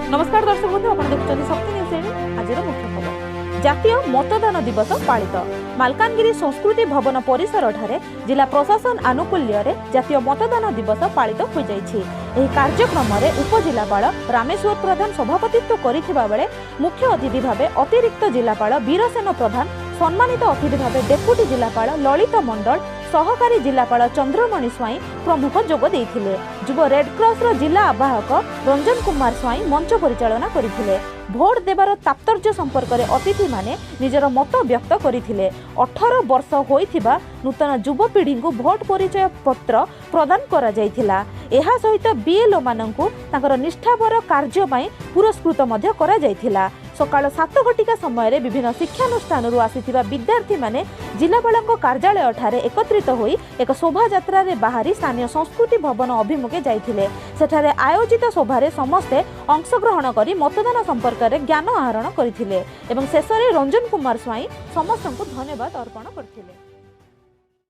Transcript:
नमस्कार दर्शक बंधु आप देखुं शक्ति न्यूज आज मुख्य खबर। जातीय मतदान दिवस पालित मालकानगिरी संस्कृति भवन परिसर ठारे जिला प्रशासन आनुकूल्य जातीय मतदान दिवस पालित हो जाइछि। एही कार्यक्रम में उपजिलापाल रामेश्वर प्रधान सभापतित्व करिथिबा बेले मुख्य अतिथि भावे अतिरिक्त जिलापाल वीरसेन प्रधान, सम्मानित अतिथि भावे डेप्यूटी जिलापाल ललित मंडल, सहकारी जिलापाल चंद्रमणि स्वाई प्रमुख जोग देइथिले। युव रेडक्रॉस जिला आवाहक रंजन कुमार स्वाई मंच परिचालना करिथिले। भोट देवार तात्पर्य संपर्क में अतिथि माने निजर मत व्यक्त करथिले। 18 वर्ष होइथिबा नूतन युवपीढ़ी को भोट परिचय पत्र प्रदान करा जायथिला। एहा सहित बीएलओ माननकु तांकर निष्ठापर कार्य पई पुरस्कृत मध्य करा जायथिला। सकाळ 7 घटिका समय विभिन्न शिक्षानुष्ठान आसिथिबा विद्यार्थी माने जिलापालक कार्यालय ठारे एकत्रित होई एक शोभा यात्रा रे बाहरी स्थानीय संस्कृति भवन अभिमुखे जाइथिले। सेठारे आयोजित शोभारे समस्ते अंशग्रहण करी मतदान संपर्क में ज्ञान आहरण करथिले एवं शेषरे रंजन कुमार स्वाई समस्तଙ୍କୁ धन्यवाद अर्पण करथिले।